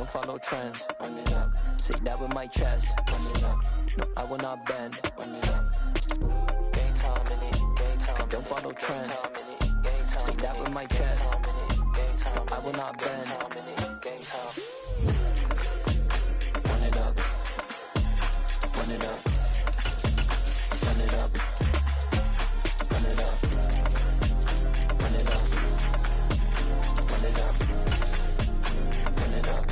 don't follow trends. Run it up. Say that with my chest. Run it up. No, I will not bend. Run it up. Game time in it. Game time. I don't follow trends. Say that with my chest. No, I will not bend. Game time. Run it up. Run it up. Run it up. Run it up. Run it up. Run it up. Run it up.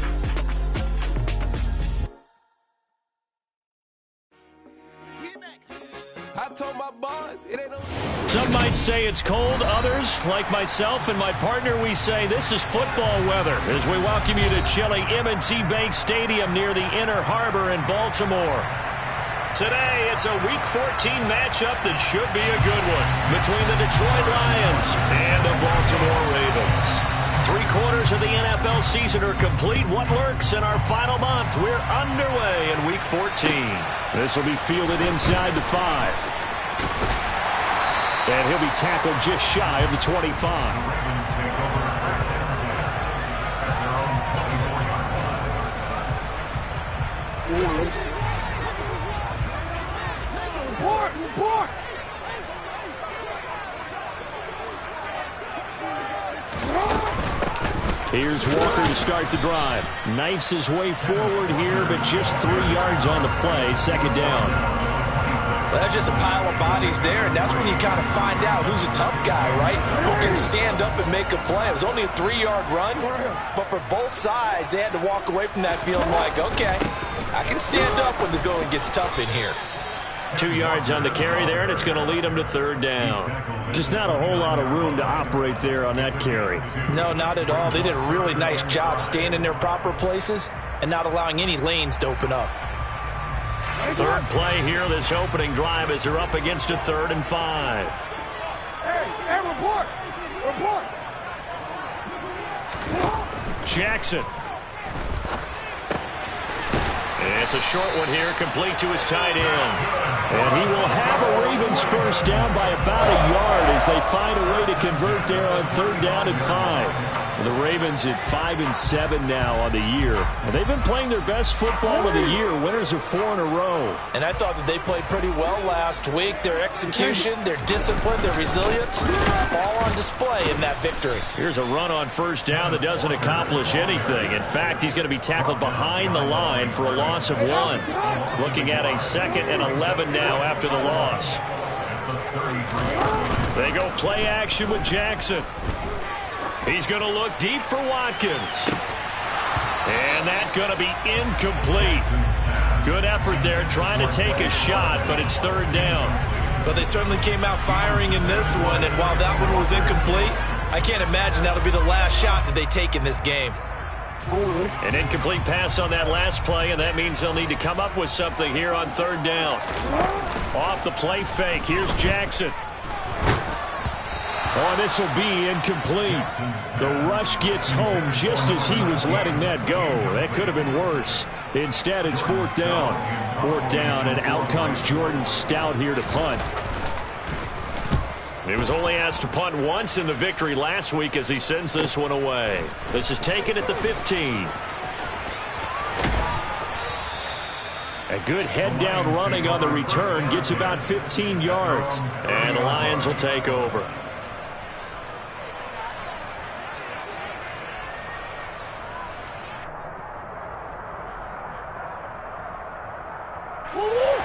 I told my boys, it ain't no... Some might say it's cold. Others, like myself and my partner, we say this is football weather as we welcome you to chilly M&T Bank Stadium near the Inner Harbor in Baltimore. Today, it's a Week 14 matchup that should be a good one between the Detroit Lions and the Baltimore Ravens. 3/4 of the NFL season are complete. What lurks in our final month? We're underway in Week 14. This will be fielded inside the 5. And he'll be tackled just shy of the 25. Report! Here's Walker to start the drive. Knifes his way forward here, but just 3 yards on the play. Second down. Well, that's just a pile of bodies there, and that's when you kind of find out who's a tough guy, right? Who can stand up and make a play. It was only a 3-yard run, but for both sides, they had to walk away from that feeling like, okay, I can stand up when the going gets tough in here. 2 yards on the carry there, and it's going to lead them to third down. Just not a whole lot of room to operate there on that carry. No, not at all. They did a really nice job staying in their proper places and not allowing any lanes to open up. Third play here, this opening drive, as they're up against a 3rd and 5. Hey, report! Jackson. It's a short one here, complete to his tight end. And he will have a Ravens first down by about a yard as they find a way to convert there on 3rd down and 5. The Ravens at 5-7 now on the year. And they've been playing their best football of the year. Winners of 4 in a row. And I thought that they played pretty well last week. Their execution, their discipline, their resilience, all on display in that victory. Here's a run on first down that doesn't accomplish anything. In fact, he's going to be tackled behind the line for a loss of 1. Looking at a 2nd and 11 now after the loss. They go play action with Jackson. He's going to look deep for Watkins. And that's going to be incomplete. Good effort there trying to take a shot, but it's 3rd down. But they certainly came out firing in this one, and while that one was incomplete, I can't imagine that'll be the last shot that they take in this game. An incomplete pass on that last play, and that means they'll need to come up with something here on 3rd down. Off the play fake, here's Jackson. Oh, this will be incomplete. The rush gets home just as he was letting that go. That could have been worse. Instead, it's 4th down. 4th down, and out comes Jordan Stout here to punt. He was only asked to punt once in the victory last week as he sends this one away. This is taken at the 15. A good head-down running on the return gets about 15 yards. And the Lions will take over.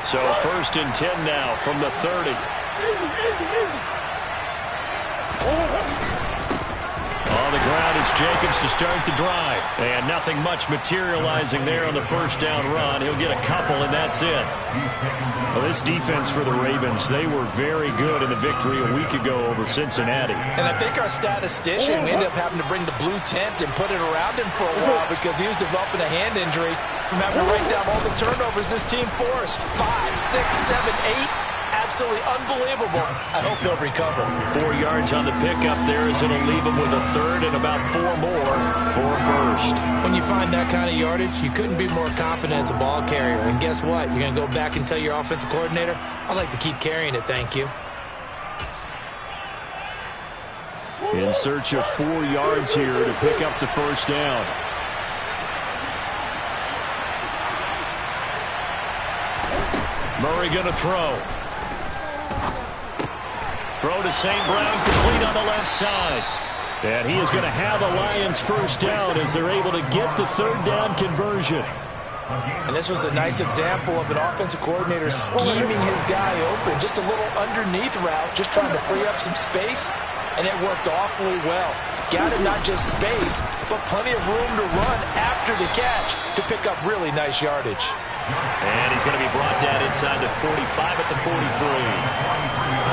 So 1st and 10 now from the 30. On the ground, it's Jacobs to start the drive. And nothing much materializing there on the first down run. He'll get a couple, and that's it. Well, this defense for the Ravens, they were very good in the victory a week ago over Cincinnati. And I think our statistician, we ended up having to bring the blue tent and put it around him for a while because he was developing a hand injury from having to write down all the turnovers this team forced. 5, 6, 7, 8. Absolutely unbelievable. I hope he'll recover. 4 yards on the pickup there as it'll leave him with a 3rd and about 4 more for a first. When you find that kind of yardage, you couldn't be more confident as a ball carrier. And guess what? You're going to go back and tell your offensive coordinator, I'd like to keep carrying it, thank you. In search of 4 yards here to pick up the first down. Murray going to throw. Throw to St. Brown, complete on the left side. And he is going to have a Lions first down as they're able to get the third down conversion. And this was a nice example of an offensive coordinator scheming his guy open. Just a little underneath route, just trying to free up some space, and it worked awfully well. Got it not just space, but plenty of room to run after the catch to pick up really nice yardage. And he's going to be brought down inside the 45 at the 43.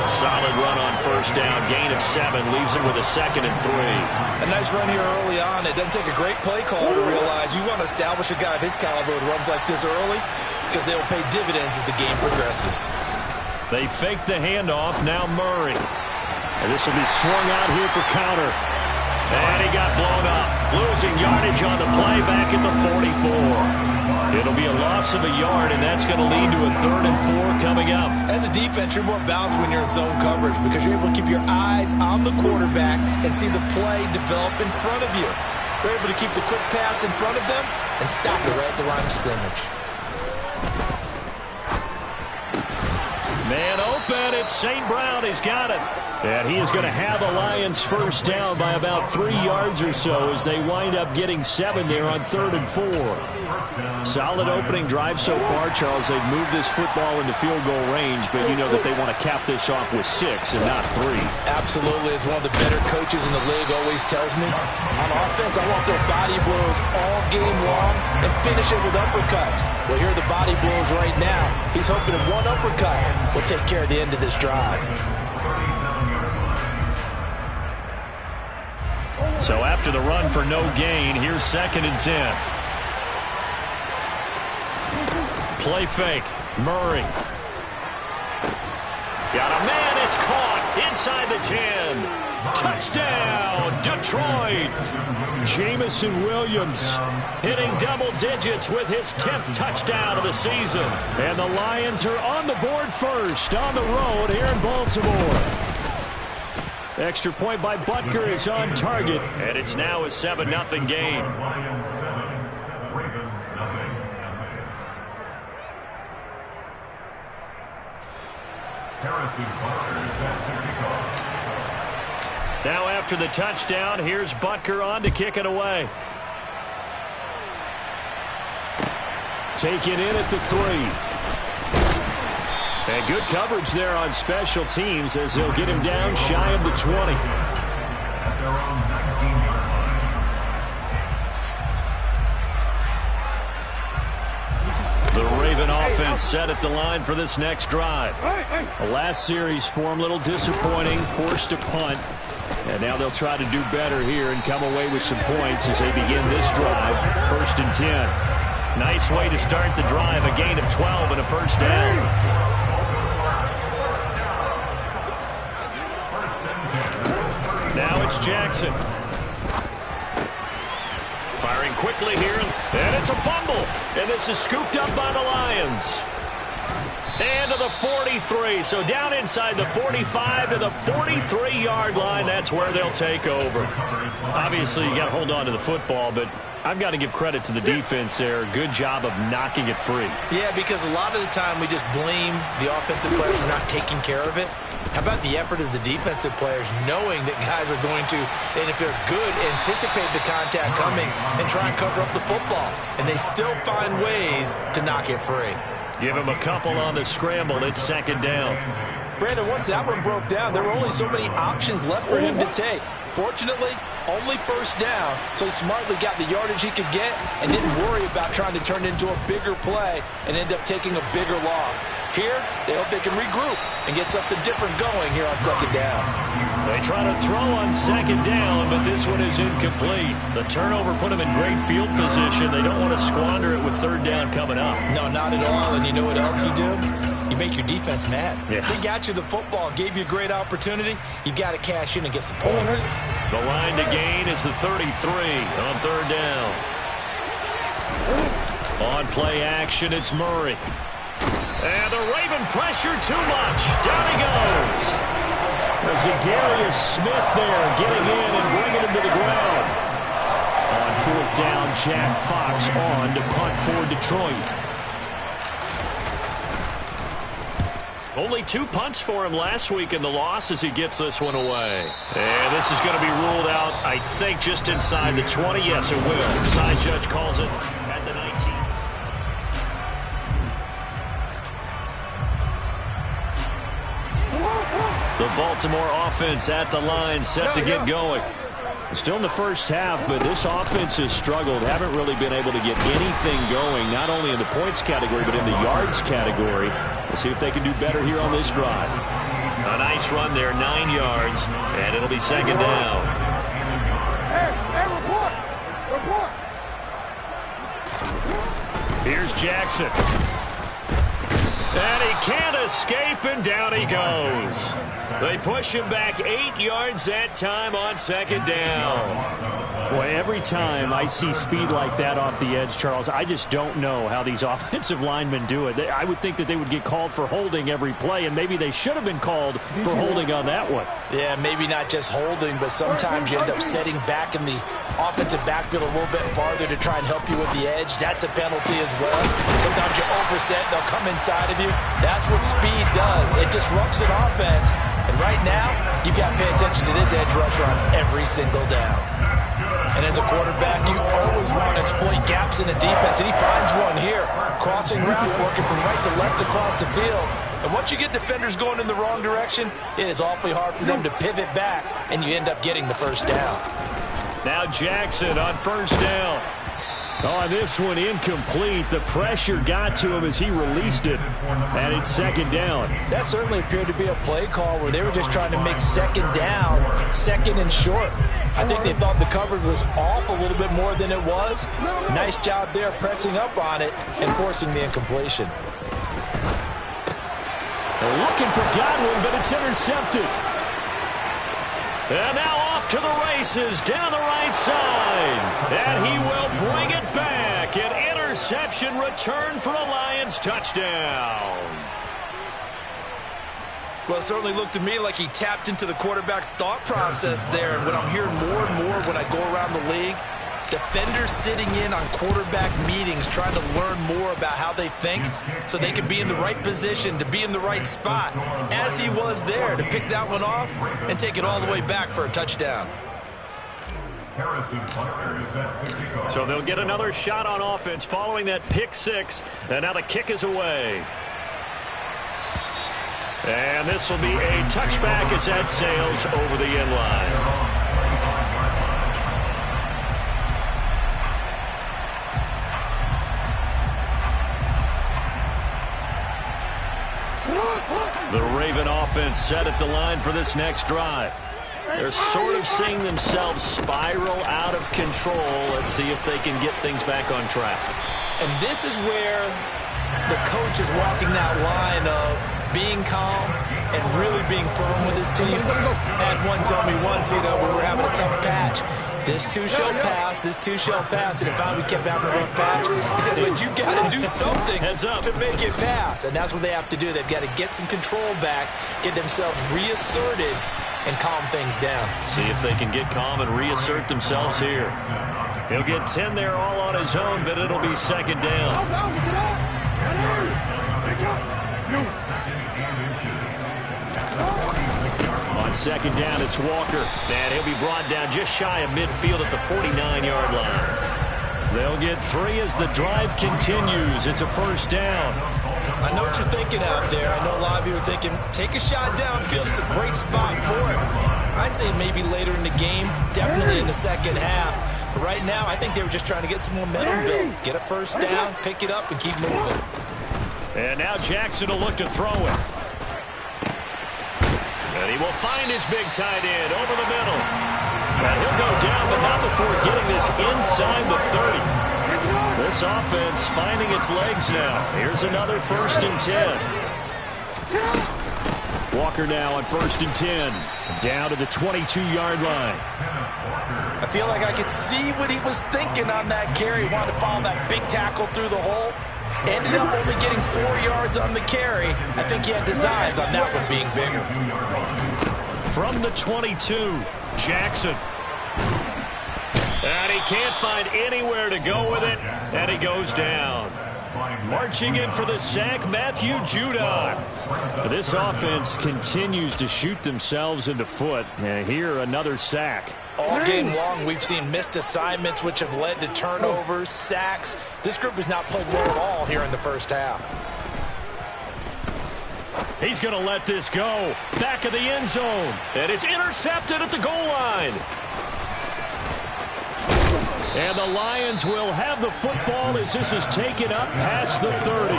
Solid run on first down. Gain of 7. Leaves him with a 2nd and 3. A nice run here early on. It doesn't take a great play call to realize you want to establish a guy of his caliber with runs like this early because they will pay dividends as the game progresses. They fake the handoff. Now Murray. And this will be swung out here for counter. And he got blown up. Losing yardage on the play back at the 44. It'll be a loss of a yard, and that's going to lead to a 3rd and 4 coming up. As a defense, you're more balanced when you're in zone coverage because you're able to keep your eyes on the quarterback and see the play develop in front of you. They're able to keep the quick pass in front of them and stop it right at the line of scrimmage. Man open, it's St. Brown. He's got it. And he is going to have a Lions first down by about 3 yards or so as they wind up getting 7 there on 3rd and 4. Solid opening drive so far, Charles. They've moved this football into field goal range, but you know that they want to cap this off with 6 and not 3. Absolutely. As one of the better coaches in the league always tells me, on offense, I want their body blows all game long and finish it with uppercuts. Well, here are the body blows right now. He's hoping that one uppercut will take care of the end of this drive. So after the run for no gain, here's 2nd and 10. Play fake. Murray. Got a man. It's caught inside the 10. Touchdown, Detroit. Jamison Williams hitting double digits with his 10th touchdown of the season. And the Lions are on the board first on the road here in Baltimore. Extra point by Butker is on target, and it's now a 7-0 game. Now after the touchdown, here's Butker on to kick it away. Taken in at the 3. And good coverage there on special teams as they'll get him down shy of the 20. The Raven offense set at the line for this next drive. The last series for him, a little disappointing, forced a punt. And now they'll try to do better here and come away with some points as they begin this drive. 1st and 10. Nice way to start the drive, a gain of 12 and a first down. Now it's Jackson. Firing quickly here, and it's a fumble. And this is scooped up by the Lions. And to the 43, so down inside the 45 to the 43-yard line. That's where they'll take over. Obviously, you got to hold on to the football, but I've got to give credit to the defense there. Good job of knocking it free. Yeah, because a lot of the time we just blame the offensive players for not taking care of it. How about the effort of the defensive players knowing that guys are going to, and if they're good, anticipate the contact coming and try and cover up the football. And they still find ways to knock it free. Give him a couple on the scramble. It's 2nd down. Brandon, once that one broke down, there were only so many options left for him to take. Fortunately, only first down, so he smartly got the yardage he could get and didn't worry about trying to turn it into a bigger play and end up taking a bigger loss. Here, they hope they can regroup and get something different going here on 2nd down. They try to throw on 2nd down, but this one is incomplete. The turnover put them in great field position. They don't want to squander it with 3rd down coming up. No, not at all. And you know what else you do? You make your defense mad. Yeah. They got you the football, gave you a great opportunity. You got to cash in and get some points. The line to gain is the 33 on 3rd down. On play action, it's Murray. And the Raven pressure too much. Down he goes. There's Darius Smith there getting in and bringing him to the ground. On 4th down, Jack Fox on to punt for Detroit. Only 2 punts for him last week in the loss as he gets this one away. And this is going to be ruled out, I think, just inside the 20. Yes, it will. Side judge calls it at the 19. The Baltimore offense at the line, set to get going. Still in the first half, but this offense has struggled. Haven't really been able to get anything going, not only in the points category, but in the yards category. We'll see if they can do better here on this drive. A nice run there, 9 yards, and it'll be second down. Hey, report! Report! Here's Jackson. And he can't escape, and down he goes. They push him back 8 yards that time on second down. Boy, every time I see speed like that off the edge, Charles, I just don't know how these offensive linemen do it. I would think that they would get called for holding every play, and maybe they should have been called for holding on that one. Yeah, maybe not just holding, but sometimes you end up setting back in the offensive backfield a little bit farther to try and help you with the edge. That's a penalty as well. Sometimes you overset, they'll come inside of you. That's what speed does. It disrupts an offense. And right now, you've got to pay attention to this edge rusher on every single down. And as a quarterback, you always want to exploit gaps in the defense, and he finds one here. Crossing route, working from right to left across the field. And once you get defenders going in the wrong direction, it is awfully hard for them to pivot back, and you end up getting the first down. Now Jackson on first down. Oh, this one incomplete. The pressure got to him as he released it. And it's second down. That certainly appeared to be a play call where they were just trying to make second down, second and short. I think they thought the coverage was off a little bit more than it was. Nice job there pressing up on it and forcing the incompletion. They're looking for Godwin, but it's intercepted. And now off to the races down the right side. And he will bring it back. An interception return for a Lions touchdown. Well, it certainly looked to me like he tapped into the quarterback's thought process there. And what I'm hearing more and more when I go around the league, defenders sitting in on quarterback meetings trying to learn more about how they think so they can be in the right position, to be in the right spot, as he was there, to pick that one off and take it all the way back for a touchdown. So they'll get another shot on offense following that pick six, and now the kick is away. And this will be a touchback as that sails over the end line. The Raven offense set at the line for this next drive. They're sort of seeing themselves spiral out of control. Let's see if they can get things back on track. And this is where the coach is walking that line of being calm and really being firm with his team. Had one tell me once, we were having a tough patch. This too shall pass, this too shall pass. And if we kept having a rough patch, he said, but you got to do something to make it pass. And that's what they have to do. They've got to get some control back, get themselves reasserted, and calm things down. See if they can get calm and reassert themselves here. He'll get 10 there all on his own, but it'll be second down. On second down, it's Walker. And he'll be brought down just shy of midfield at the 49-yard line. They'll get 3 as the drive continues. It's a first down. I know what you're thinking out there. I know a lot of you are thinking, take a shot downfield. It's a great spot for it. I'd say maybe later in the game, definitely in the second half. But right now, I think they were just trying to get some momentum built. Get a first down, pick it up, and keep moving. And now Jackson will look to throw it. And he will find his big tight end over the middle. And he'll go down, but not before getting this inside the 30. This offense finding its legs now. Here's another 1st and 10. Walker now on 1st and 10. Down to the 22-yard line. I feel like I could see what he was thinking on that carry. He wanted to follow that big tackle through the hole. Ended up only getting 4 yards on the carry. I think he had designs on that one being bigger. From the 22, Jackson. And he can't find anywhere to go with it, and he goes down. Marching in for the sack, Matthew Judon. This offense continues to shoot themselves in the foot. And here, another sack. All game long, we've seen missed assignments, which have led to turnovers, sacks. This group has not played well at all here in the first half. He's going to let this go. Back of the end zone. And it's intercepted at the goal line. And the Lions will have the football as this is taken up past the 30.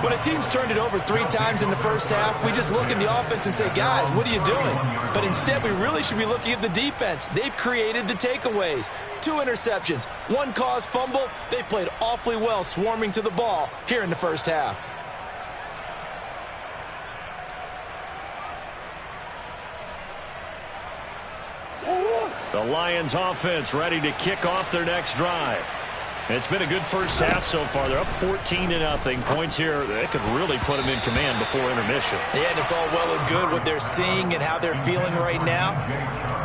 When a team's turned it over 3 times in the first half, we just look at the offense and say, guys, what are you doing? But instead, we really should be looking at the defense. They've created the takeaways. 2 interceptions, 1 caused fumble. They played awfully well swarming to the ball here in the first half. The Lions offense ready to kick off their next drive. It's been a good first half so far. They're up 14-0. Points here, they could really put them in command before intermission. Yeah, and it's all well and good what they're seeing and how they're feeling right now.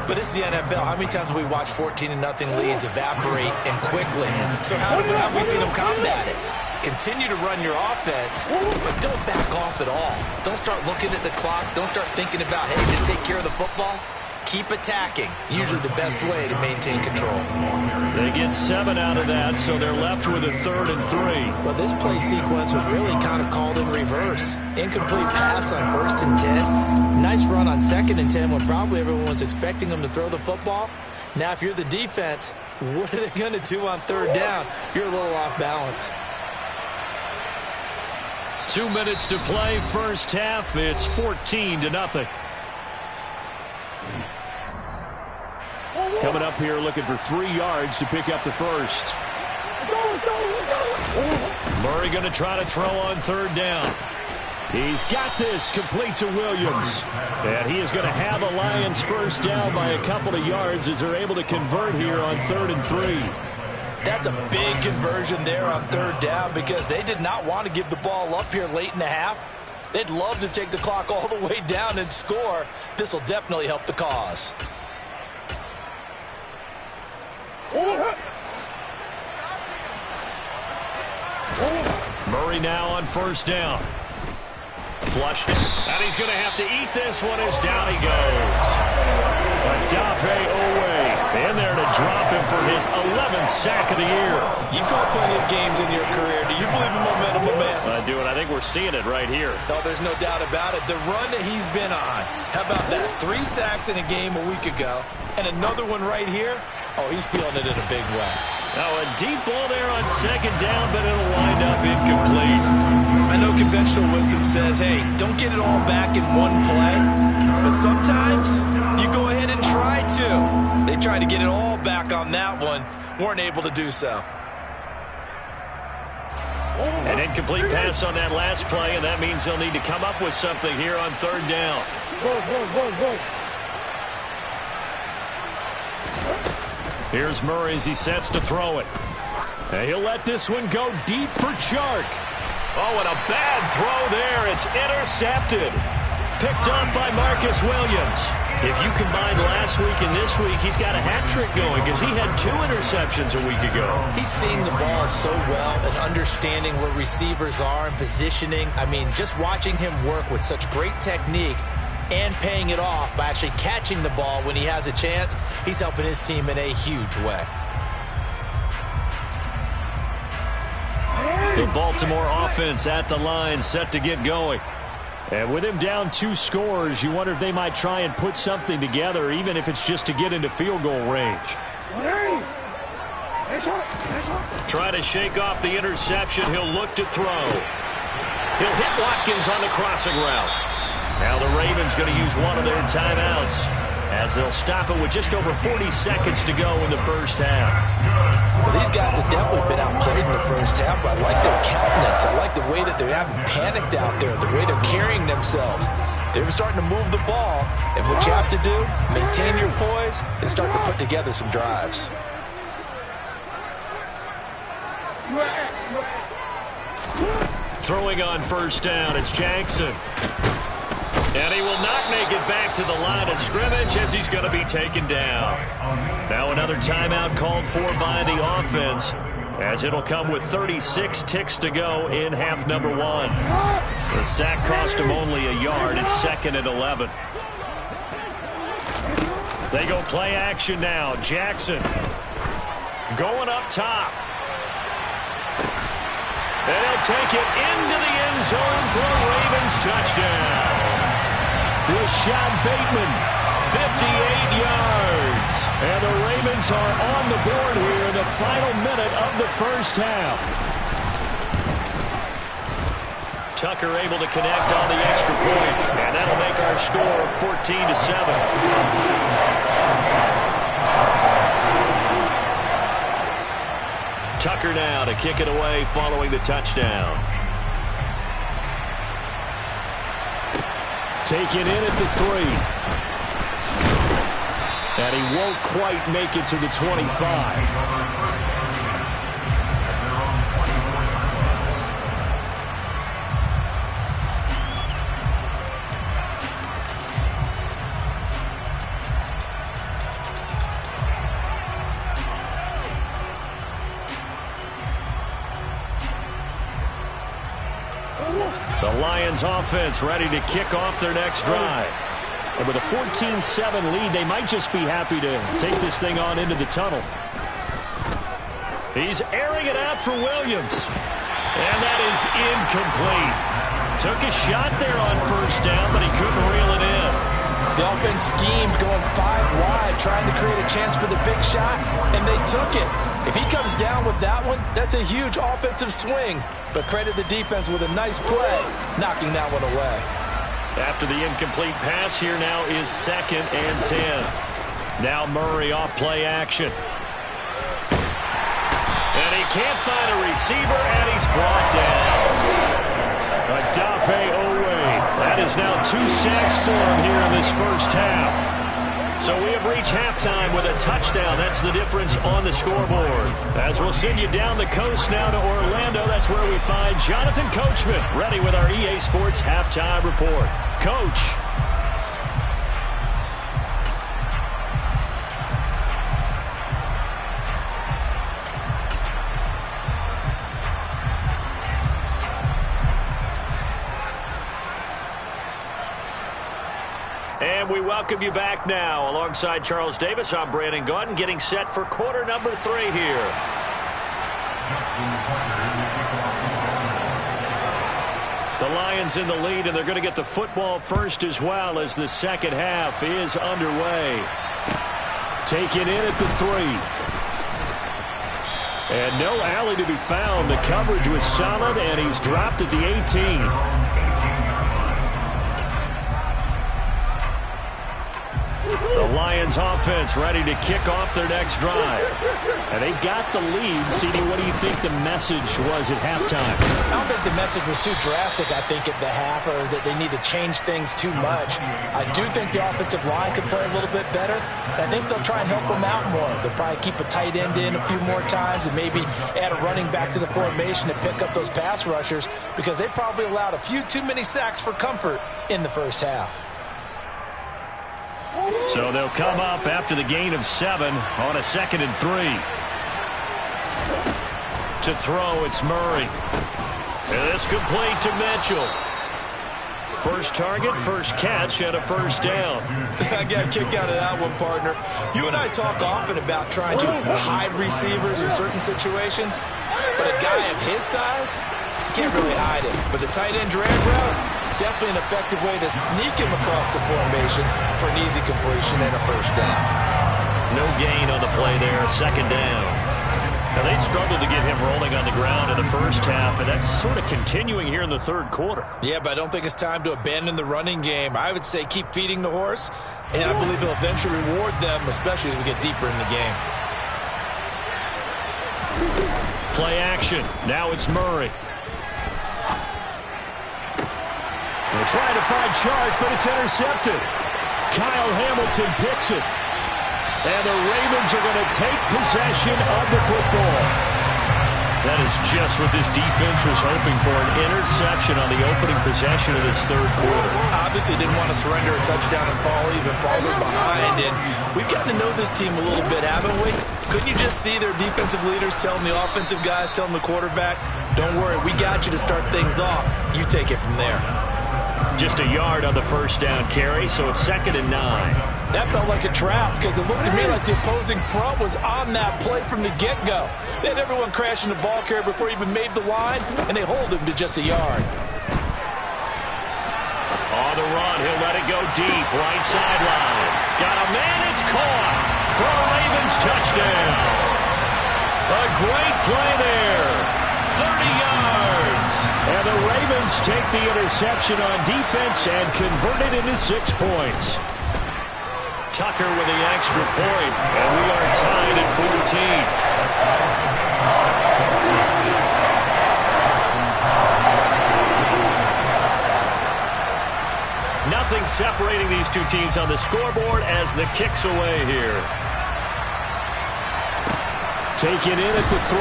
But it's the NFL. How many times have we watched 14-0 leads evaporate and quickly? So how have we seen them combat it? Continue to run your offense, but don't back off at all. Don't start looking at the clock. Don't start thinking about, hey, just take care of the football. Keep attacking. Usually the best way to maintain control. They get 7 out of that, so they're left with a 3rd and 3. Well, this play sequence was really kind of called in reverse. Incomplete pass on 1st and 10. Nice run on 2nd and 10 when probably everyone was expecting them to throw the football. Now, if you're the defense, what are they going to do on 3rd down? You're a little off balance. 2 minutes to play, first half. It's 14-0. Coming up here looking for 3 yards to pick up the first. Murray going to try to throw on 3rd down. He's got this complete to Williams. And he is going to have a Lions first down by a couple of yards as they're able to convert here on 3rd and 3. That's a big conversion there on 3rd down because they did not want to give the ball up here late in the half. They'd love to take the clock all the way down and score. This will definitely help the cause. Murray now on 1st down. Flushed it. And he's going to have to eat this one as down he goes. Adafe Owe in there to drop him for his 11th sack of the year. You've caught plenty of games in your career. Do you believe in momentum, man? I do, and I think we're seeing it right here. Oh, there's no doubt about it. The run that he's been on. How about that? 3 sacks in a game a week ago, and another one right here. Oh, he's feeling it in a big way. Oh, a deep ball there on 2nd down, but it'll wind up incomplete. I know conventional wisdom says, hey, don't get it all back in one play. But sometimes you go ahead and try to. They tried to get it all back on that one. Weren't able to do so. An incomplete pass on that last play, and that means they'll need to come up with something here on 3rd down. Here's Murray as he sets to throw it. And he'll let this one go deep for Chark. Oh, and a bad throw there. It's intercepted. Picked up by Marcus Williams. If you combine last week and this week, he's got a hat trick going because he had 2 interceptions a week ago. He's seeing the ball so well and understanding where receivers are and positioning. I mean, just watching him work with such great technique and paying it off by actually catching the ball when he has a chance, he's helping his team in a huge way. The Baltimore offense at the line, set to get going. And with him down 2 scores, you wonder if they might try and put something together, even if it's just to get into field goal range. Try to shake off the interception. He'll look to throw. He'll hit Watkins on the crossing route. Now the Ravens going to use one of their timeouts as they'll stop it with just over 40 seconds to go in the first half. Well, these guys have definitely been outplayed in the first half. I like their countenance. I like the way that they haven't panicked out there, the way they're carrying themselves. They're starting to move the ball, and what you have to do, maintain your poise and start to put together some drives. Throwing on 1st down, it's Jackson. And he will not make it back to the line of scrimmage as he's going to be taken down. Now another timeout called for by the offense as it'll come with 36 ticks to go in half number 1. The sack cost him only a yard. It's 2nd and 11. They go play action now. Jackson going up top. And he'll take it into the end zone for a Ravens touchdown. Rashad Bateman, 58 yards. And the Ravens are on the board here in the final minute of the first half. Tucker able to connect on the extra point, and that'll make our score 14-7. Tucker now to kick it away following the touchdown. Taken in at the 3. And he won't quite make it to the 25. The Lions offense ready to kick off their next drive. And with a 14-7 lead, they might just be happy to take this thing on into the tunnel. He's airing it out for Williams. And that is incomplete. Took a shot there on first down, but he couldn't reel it in. The offense schemed going 5 wide, trying to create a chance for the big shot, and they took it. If he comes down with that one, that's a huge offensive swing. But credit the defense with a nice play, knocking that one away. After the incomplete pass, here now is 2nd and 10. Now Murray off play action. And he can't find a receiver, and he's brought down. Adafe Owe. That is now 2 sacks for him here in this first half. So we have reached halftime with a touchdown. That's the difference on the scoreboard. As we'll send you down the coast now to Orlando, that's where we find Jonathan Coachman, ready with our EA Sports Halftime Report. Coach. And we welcome you back now. Alongside Charles Davis, I'm Brandon Gaudin, getting set for quarter number 3 here. The Lions in the lead, and they're going to get the football first as well as the second half is underway. Taken in at the 3. And no alley to be found. The coverage was solid, and he's dropped at the 18. The Lions offense ready to kick off their next drive. And they've got the lead. CD, what do you think the message was at halftime? I don't think the message was too drastic, I think, at the half, or that they need to change things too much. I do think the offensive line could play a little bit better. And I think they'll try and help them out more. They'll probably keep a tight end in a few more times and maybe add a running back to the formation to pick up those pass rushers, because they probably allowed a few too many sacks for comfort in the first half. So they'll come up after the gain of 7 on a 2nd and 3. To throw, it's Murray. And this complete to Mitchell. First target, first catch, and a first down. I got a kick out of that one, partner. You and I talk often about trying to hide receivers in certain situations, but a guy of his size, you can't really hide him. But the tight end drag route, definitely an effective way to sneak him across the formation for an easy completion and a first down. No gain on the play there, second down. Now, they struggled to get him rolling on the ground in the first half, and that's sort of continuing here in the third quarter. Yeah, but I don't think it's time to abandon the running game. I would say keep feeding the horse, and I believe he'll eventually reward them, especially as we get deeper in the game. Play action. Now it's Murray. They're trying to find Chark, but it's intercepted. Kyle Hamilton picks it. And the Ravens are going to take possession of the football. That is is just what this defense was hoping for, an interception on the opening possession of this third quarter. Obviously didn't want to surrender a touchdown and fall even farther behind, and we've gotten to know this team a little bit, haven't we? Couldn't you just see their defensive leaders telling the offensive guys, telling the quarterback, don't worry, we got you to start things off. You take it from there. Just a yard on the first down carry, so it's 2nd and 9. That felt like a trap because it looked to me like the opposing front was on that play from the get-go. They had everyone crashing the ball carrier before he even made the line, and they hold him to just a yard. On the run, he'll let it go deep, right sideline. Got a man, it's caught for a Ravens touchdown. A great play there. 30 yards. And the Ravens take the interception on defense and convert it into 6 points. Tucker with the extra point, and we are tied at 14. Nothing separating these two teams on the scoreboard as the kick's away here. Taken in at the 3.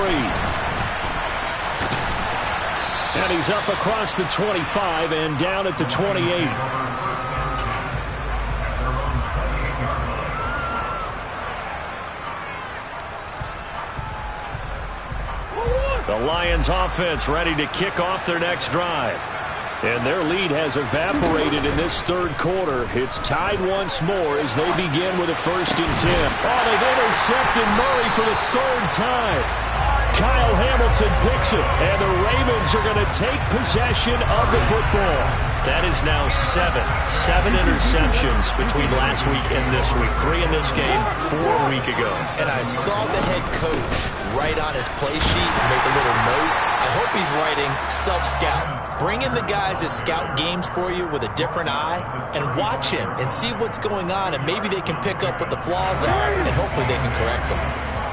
And he's up across the 25 and down at the 28. The Lions offense ready to kick off their next drive. And their lead has evaporated in this third quarter. It's tied once more as they begin with a 1st and 10. Oh, they've intercepted Murray for the 3rd time. Kyle Hamilton picks it, and the Ravens are going to take possession of the football. That is now 7 interceptions between last week and this week. 3 in this game, 4 a week ago. And I saw the head coach write on his play sheet, make a little note. I hope he's writing self-scout. Bring in the guys that scout games for you with a different eye and watch him and see what's going on, and maybe they can pick up what the flaws are, and hopefully they can correct them.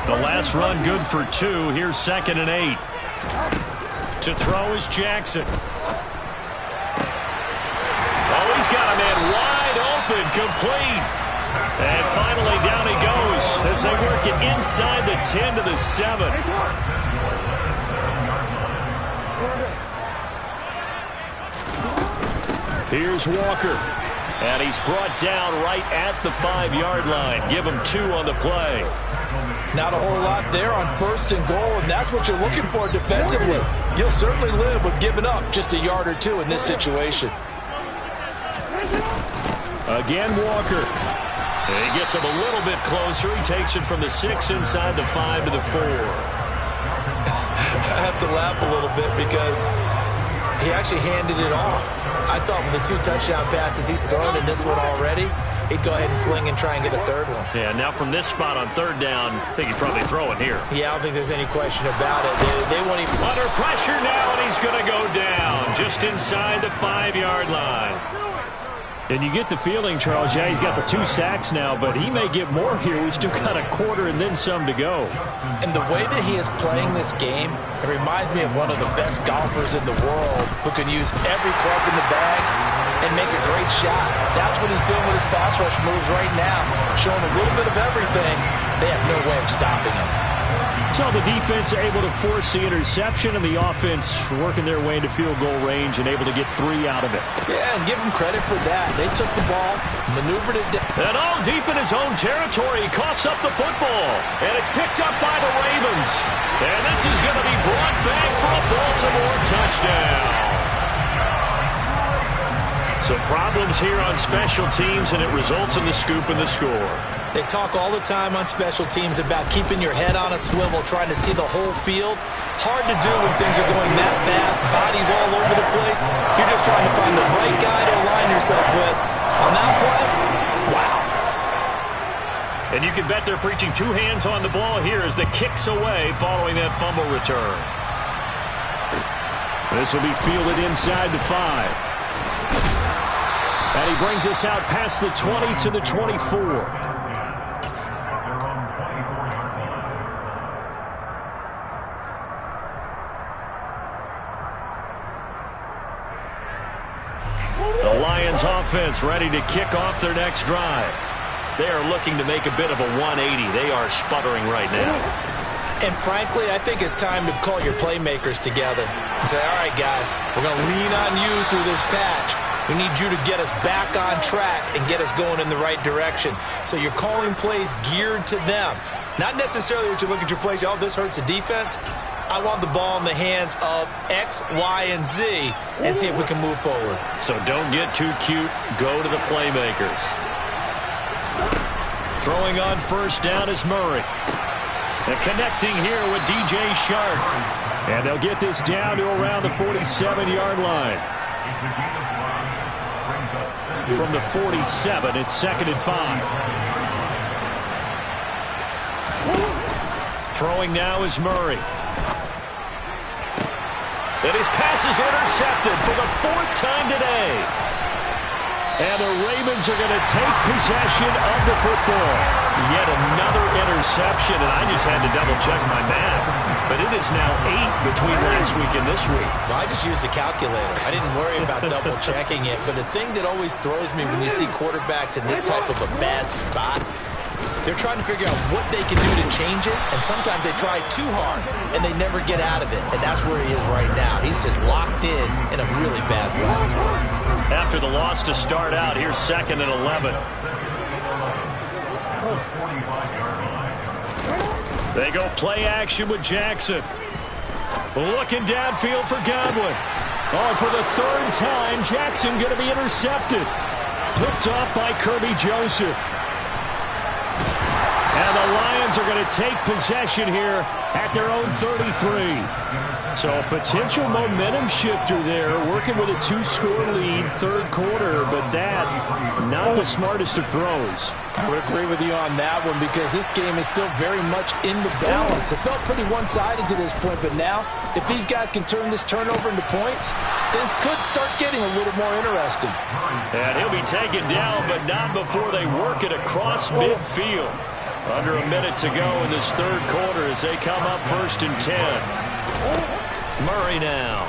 The last run good for 2. Here's 2nd and 8. To throw is Jackson. Oh, he's got a man wide open, complete. And finally down he goes as they work it inside the 10 to the 7. Here's Walker. And he's brought down right at the 5-yard line. Give him 2 on the play. Not a whole lot there on 1st and goal, and that's what you're looking for defensively. You'll certainly live with giving up just a yard or 2 in this situation. Again, Walker. And he gets him a little bit closer. He takes it from the 6 inside the 5 to the 4. I have to laugh a little bit because he actually handed it off. I thought with the 2 touchdown passes he's thrown in this one already, he'd go ahead and fling and try and get a 3rd one. Yeah, now from this spot on 3rd down, I think he'd probably throw it here. Yeah, I don't think there's any question about it. They won't even... Under pressure now, and he's going to go down just inside the 5-yard line. And you get the feeling, Charles, yeah, he's got the 2 sacks now, but he may get more here. We've still got a quarter and then some to go. And the way that he is playing this game, it reminds me of one of the best golfers in the world who can use every club in the bag and make a great shot. That's what he's doing with his pass rush moves right now, showing a little bit of everything. They have no way of stopping him. So the defense able to force the interception, and the offense working their way into field goal range and able to get 3 out of it. Yeah, and give them credit for that. They took the ball, maneuvered it down. And all deep in his own territory, he coughs up the football. And it's picked up by the Ravens. And this is going to be brought back for a Baltimore touchdown. Some problems here on special teams, and it results in the scoop and the score. They talk all the time on special teams about keeping your head on a swivel, trying to see the whole field. Hard to do when things are going that fast, bodies all over the place. You're just trying to find the right guy to align yourself with. On that play, wow. And you can bet they're preaching 2 hands on the ball here as the kick's away following that fumble return. This will be fielded inside the 5. And he brings us out past the 20 to the 24. The Lions offense ready to kick off their next drive. They are looking to make a bit of a 180. They are sputtering right now. And frankly, I think it's time to call your playmakers together and say, all right, guys, we're going to lean on you through this patch. We need you to get us back on track and get us going in the right direction. So you're calling plays geared to them. Not necessarily what you look at your plays, oh, this hurts the defense. I want the ball in the hands of X, Y, and Z and see if we can move forward. So don't get too cute. Go to the playmakers. Throwing on first down is Murray. And connecting here with DJ Shark. And they'll get this down to around the 47-yard line. From the 47, it's 2nd and 5. Throwing now is Murray. And his pass is intercepted for the 4th time today. And the Ravens are going to take possession of the football. Yet another interception, and I just had to double-check my math. But it is now 8 between last week and this week. Well, I just used the calculator. I didn't worry about double-checking it. But the thing that always throws me when you see quarterbacks in this type of a bad spot, they're trying to figure out what they can do to change it, and sometimes they try too hard, and they never get out of it. And that's where he is right now. He's just locked in a really bad way. After the loss to start out, here's 2nd and 11. They go play action with Jackson. Looking downfield for Godwin. Oh, for the 3rd time, Jackson going to be intercepted. Picked off by Kirby Joseph. And the Lions are going to take possession here at their own 33. So a potential momentum shifter there, working with a 2-score lead, 3rd quarter, but that, not the smartest of throws. I would agree with you on that one because this game is still very much in the balance. It felt pretty one-sided to this point, but now, if these guys can turn this turnover into points, this could start getting a little more interesting. And he'll be taken down, but not before they work it across midfield. Under a minute to go in this 3rd quarter as they come up 1st and 10. Murray now.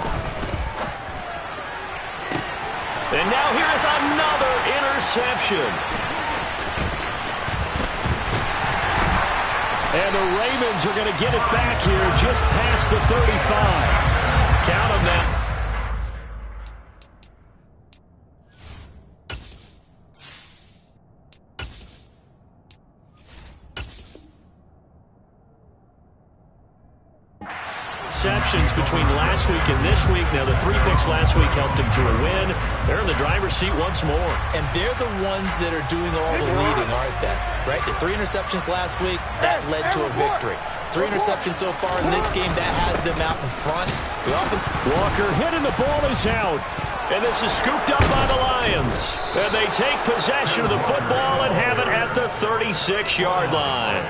And now here is another interception. And the Ravens are going to get it back here just past the 35. Count them now. Interceptions between last week and this week. Now, the 3 picks last week helped them to a win. They're in the driver's seat once more. And they're the ones that are doing all the leading, aren't they? Right? The 3 interceptions last week, that led to a victory. 3 interceptions so far in this game, that has them out in front. Walker hit and the ball is out. And this is scooped up by the Lions. And they take possession of the football and have it at the 36-yard line.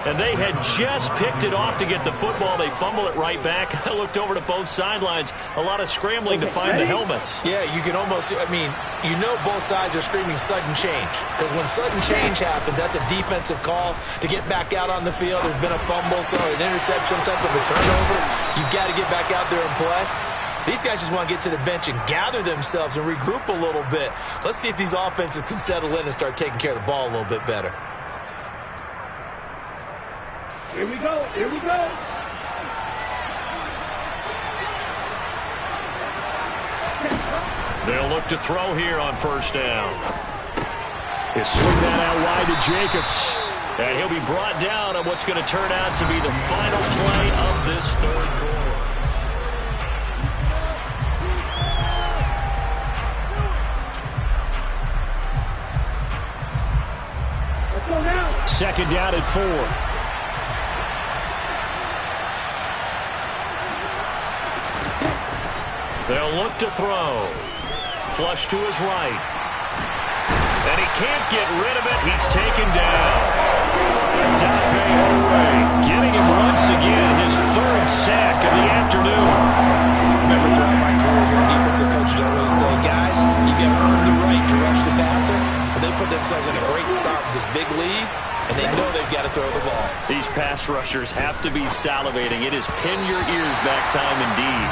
And they had just picked it off to get the football. They fumble it right back. I looked over to both sidelines. A lot of scrambling to find the helmets. Yeah, you can almost, I mean, you know both sides are screaming sudden change. Because when sudden change happens, that's a defensive call to get back out on the field. There's been a fumble, so an interception, some type of a turnover. You've got to get back out there and play. These guys just want to get to the bench and gather themselves and regroup a little bit. Let's see if these offenses can settle in and start taking care of the ball a little bit better. Here we go. Here we go. They'll look to throw here on first down. They swing that out wide to Jacobs. And he'll be brought down on what's going to turn out to be the final play of this 3rd quarter. Let's go now. 2nd down at 4. They'll look to throw. Flush to his right. And he can't get rid of it. He's taken down. Dafe getting him once again. His 3rd sack of the afternoon. Remember, throughout my career here, defensive coaches always say, guys, you got to earn the right to rush the passer. But they put themselves in a great spot with this big lead. and they know they've got to throw the ball. These pass rushers have to be salivating. It is pin your ears back time indeed.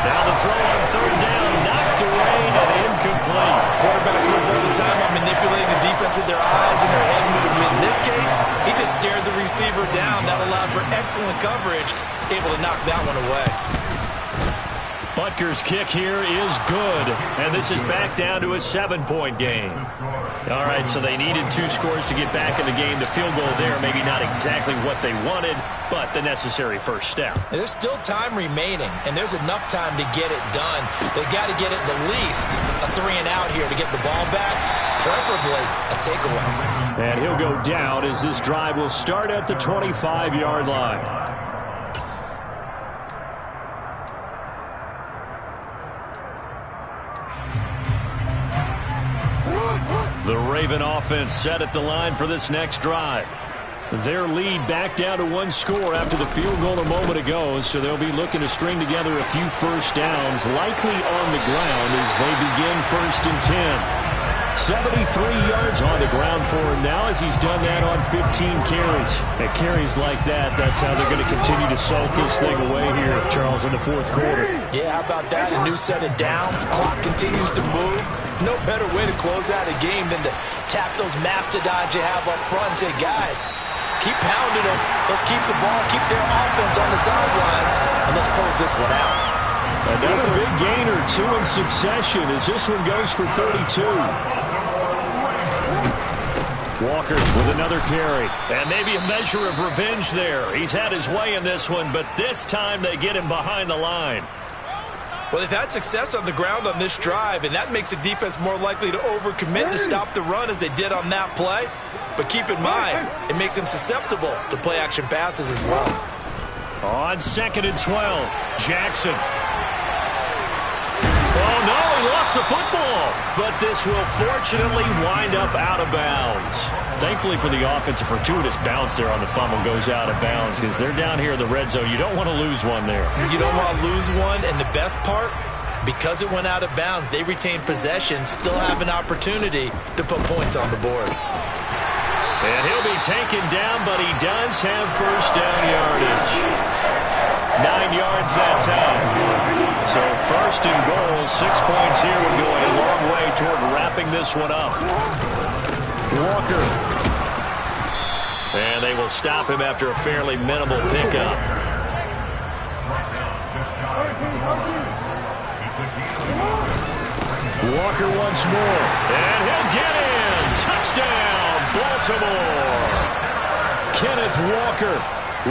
Now the throw on third down, knocked away and incomplete. Quarterbacks work all the time on manipulating the defense with their eyes and their head movement. In this case, he just stared the receiver down. That allowed for excellent coverage, able to knock that one away. Butker's kick here is good, and this is back down to a 7-point game. All right, so they needed 2 scores to get back in the game. The field goal there, maybe not exactly what they wanted, but the necessary first step. There's still time remaining, and there's enough time to get it done. They got to get it the least a 3-and-out here to get the ball back, preferably a takeaway. And he'll go down as this drive will start at the 25-yard line. The Raven offense set at the line for this next drive. Their lead back down to 1 score after the field goal a moment ago, so they'll be looking to string together a few first downs, likely on the ground as they begin 1st and 10. 73 yards on the ground for him now as he's done that on 15 carries. At carries like that, that's how they're going to continue to salt this thing away here, Charles, in the 4th quarter. Yeah, how about that? A new set of downs. Clock continues to move. No better way to close out a game than to tap those mastodons you have up front and say, guys, keep pounding them. Let's keep the ball, keep their offense on the sidelines, and let's close this one out. Another big gain or 2 in succession as this one goes for 32. Walker with another carry. And maybe a measure of revenge there. He's had his way in this one, but this time they get him behind the line. Well, they've had success on the ground on this drive, and that makes the defense more likely to overcommit to stop the run as they did on that play. But keep in mind, it makes them susceptible to play-action passes as well. On 2nd and 12, Jackson. Oh, no, he lost the football. But this will fortunately wind up out of bounds. Thankfully for the offense, a fortuitous bounce there on the fumble goes out of bounds because they're down here in the red zone. You don't want to lose one there. You don't want to lose one, and the best part, because it went out of bounds, they retain possession, still have an opportunity to put points on the board. And he'll be taken down, but he does have first down yardage. 9 yards that time. So 1st and goal, 6 points here would go a long way toward wrapping this one up. Walker. And they will stop him after a fairly minimal pickup. Walker once more. And he'll get in. Touchdown, Baltimore. Kenneth Walker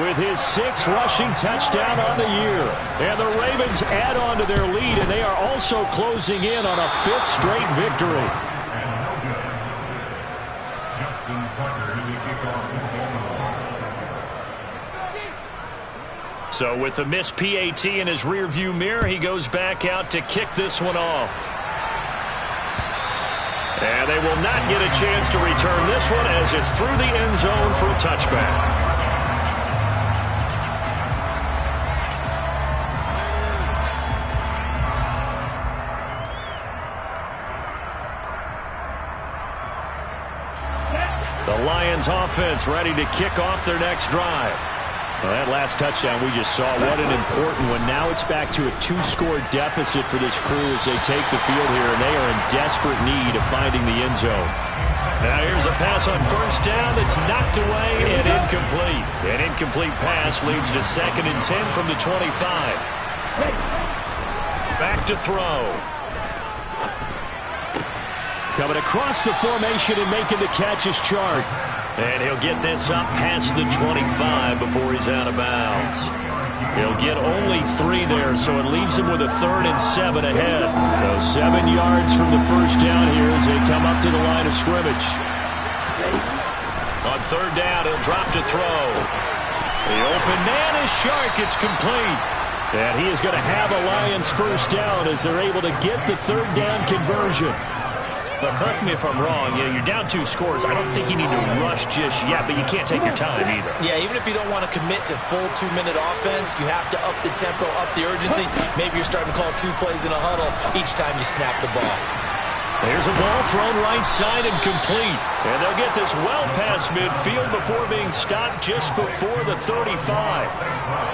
with his 6th rushing touchdown on the year. And the Ravens add on to their lead, and they are also closing in on a 5th straight victory. So with the missed PAT in his rearview mirror, he goes back out to kick this one off. And they will not get a chance to return this one as it's through the end zone for a touchback. The Lions offense ready to kick off their next drive. Well, that last touchdown we just saw, what an important one. Now it's back to a 2-score deficit for this crew as they take the field here, and they are in desperate need of finding the end zone. Now here's a pass on 1st down that's knocked away and incomplete. An incomplete pass leads to 2nd and 10 from the 25. Back to throw. Coming across the formation and making the catch is Chark. And he'll get this up past the 25 before he's out of bounds. He'll get only 3 there, so it leaves him with a 3rd and 7 ahead. So 7 yards from the first down here as they come up to the line of scrimmage. On 3rd down, he'll drop to throw. The open man is Chark. It's complete. And he is going to have a Lions first down as they're able to get the 3rd down conversion. But correct me if I'm wrong, you're down 2 scores. I don't think you need to rush just yet, but you can't take your time either. Yeah, even if you don't want to commit to full 2-minute offense, you have to up the tempo, up the urgency. Maybe you're starting to call 2 plays in a huddle each time you snap the ball. There's a ball thrown right side and complete. And they'll get this well past midfield before being stopped just before the 35.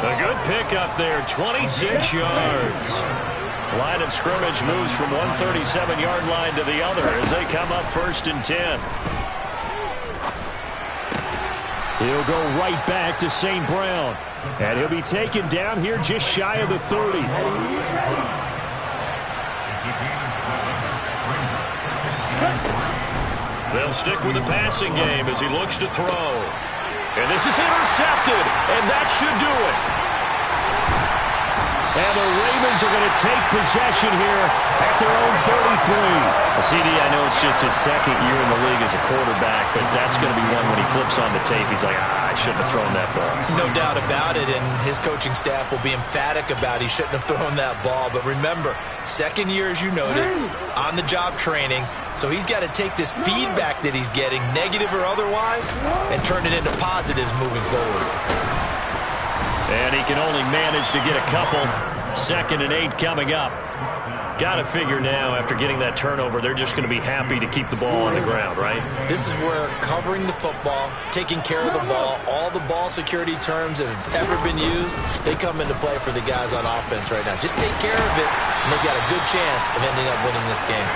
A good pickup there, 26 yards. Line of scrimmage moves from one 37-yard line to the other as they come up 1st and 10. He'll go right back to St. Brown. And he'll be taken down here just shy of the 30. They'll stick with the passing game as he looks to throw. And this is intercepted, and that should do it. And the Ravens are going to take possession here at their own 33. CD, I know it's just his second year in the league as a quarterback, but that's going to be one when he flips on the tape. He's like, I shouldn't have thrown that ball. No doubt about it, and his coaching staff will be emphatic about he shouldn't have thrown that ball. But remember, second year, as you noted, on-the-job training, so he's got to take this feedback that he's getting, negative or otherwise, and turn it into positives moving forward. And he can only manage to get a couple. 2nd and 8 coming up. Got to figure now, after getting that turnover, they're just going to be happy to keep the ball on the ground, right? This is where covering the football, taking care of the ball, all the ball security terms that have ever been used, they come into play for the guys on offense right now. Just take care of it, and they've got a good chance of ending up winning this game.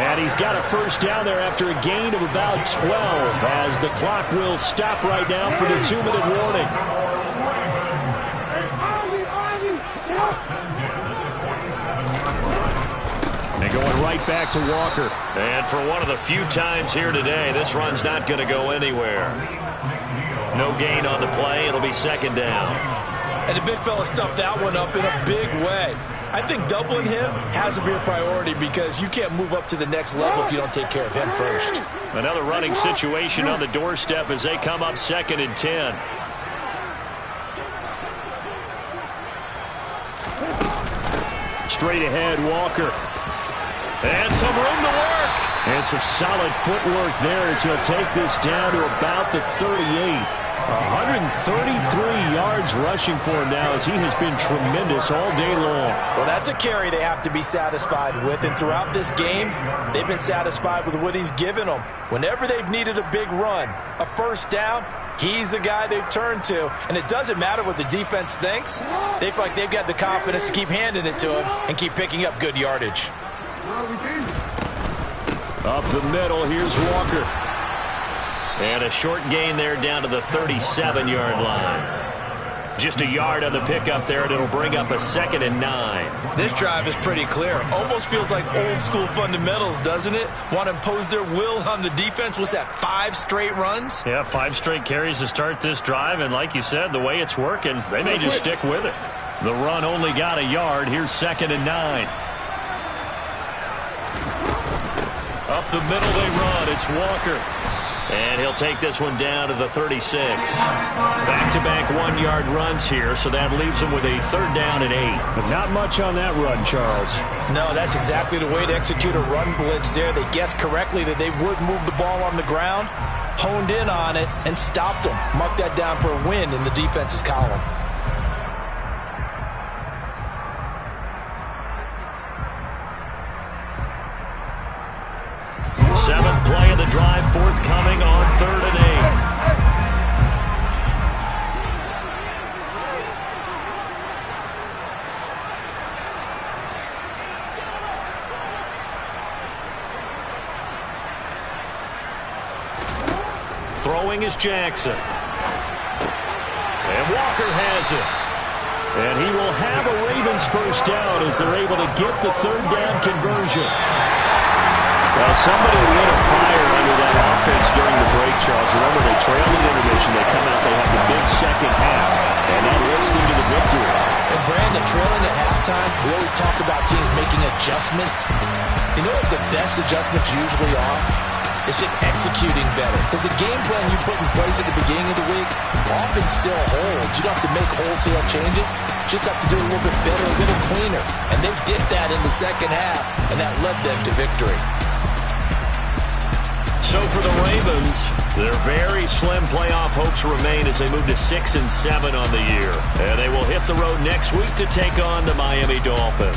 And he's got a 1st down there after a gain of about 12 as the clock will stop right now for the 2-minute warning. And going right back to Walker. And for one of the few times here today, this run's not going to go anywhere. No gain on the play. It'll be 2nd down. And the big fella stuffed that one up in a big way. I think doubling him has to be a priority because you can't move up to the next level if you don't take care of him first. Another running situation on the doorstep as they come up 2nd and 10. Straight ahead, Walker. And some room to work. And some solid footwork there as he'll take this down to about the 38. 133 yards rushing for him now as he has been tremendous all day long. Well, that's a carry they have to be satisfied with. And throughout this game, they've been satisfied with what he's given them. Whenever they've needed a big run, a 1st down, he's the guy they've turned to. And it doesn't matter what the defense thinks. They feel like they've got the confidence to keep handing it to him and keep picking up good yardage. Up the middle, here's Walker. And a short gain there down to the 37-yard line. Just a yard on the pickup there, and it'll bring up a 2nd and 9. This drive is pretty clear. Almost feels like old-school fundamentals, doesn't it? Want to impose their will on the defense. Was that 5 straight runs? Yeah, 5 straight carries to start this drive, and like you said, the way it's working, they may just stick with it. The run only got a yard. Here's 2nd and 9. Up the middle they run. It's Walker. And he'll take this one down to the 36. Back-to-back 1-yard runs here, so that leaves him with a 3rd down and 8. But not much on that run, Charles. No, that's exactly the way to execute a run blitz there. They guessed correctly that they would move the ball on the ground, honed in on it, and stopped them. Mark that down for a win in the defense's column. Seventh play of the drive forthcoming on 3rd and 8. Throwing is Jackson. And Walker has it. And he will have a Ravens 1st down as they're able to get the 3rd down conversion. Well, somebody lit a fire under that offense during the break, Charles. Remember, they trailed at intermission. They come out, they have the big 2nd half, and that leads them to the victory. And Brandon, trailing at halftime, we always talk about teams making adjustments. You know what the best adjustments usually are? It's just executing better. Because the game plan you put in place at the beginning of the week often still holds. You don't have to make wholesale changes. You just have to do it a little bit better, a little cleaner. And they did that in the 2nd half, and that led them to victory. So for the Ravens, their very slim playoff hopes remain as they move to 6 and 7 on the year. And they will hit the road next week to take on the Miami Dolphins.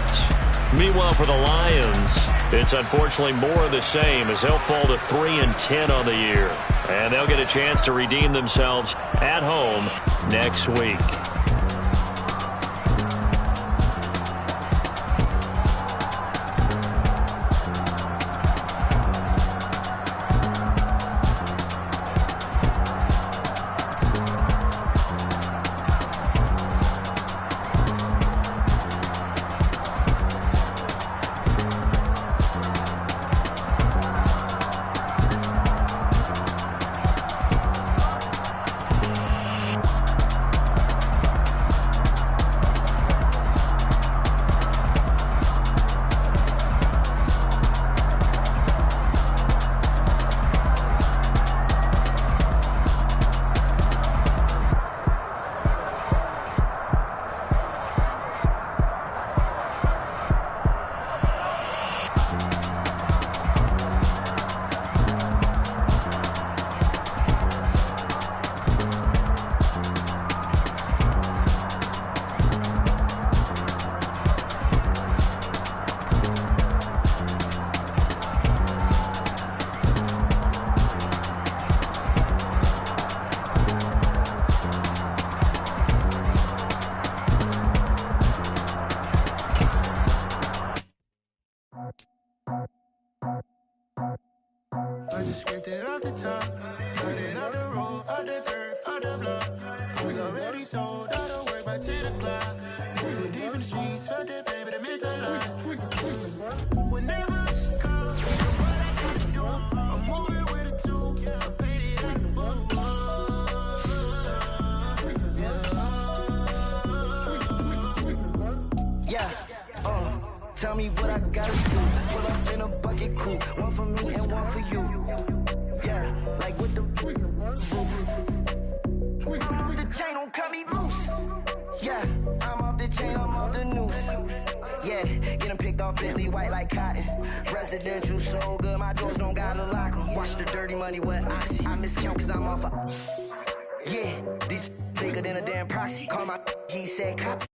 Meanwhile, for the Lions, it's unfortunately more of the same as they'll fall to 3-10 on the year. And they'll get a chance to redeem themselves at home next week. I just scraped it off the top, cut it off the road, off the curve, off the block. Was already sold, out of work by 10 o'clock. Too deep in the streets, felt that baby, that meant a lot. Whenever she calls, what I gotta do, I'm moving with a two, I paid it out the phone. Tell me what I gotta do. Pull up in a bucket coupe, one for me and one for you. Yeah, like with the roof. I'm off the chain, don't cut me loose. Yeah, I'm off the chain, I'm off the noose. Yeah, getting picked off Bentley, white like cotton. Residential, so good, my doors don't gotta lock 'em. Watch the dirty money with oxy. I miscount cause I'm off a... Yeah, these bigger than a damn proxy. Call my he said copy.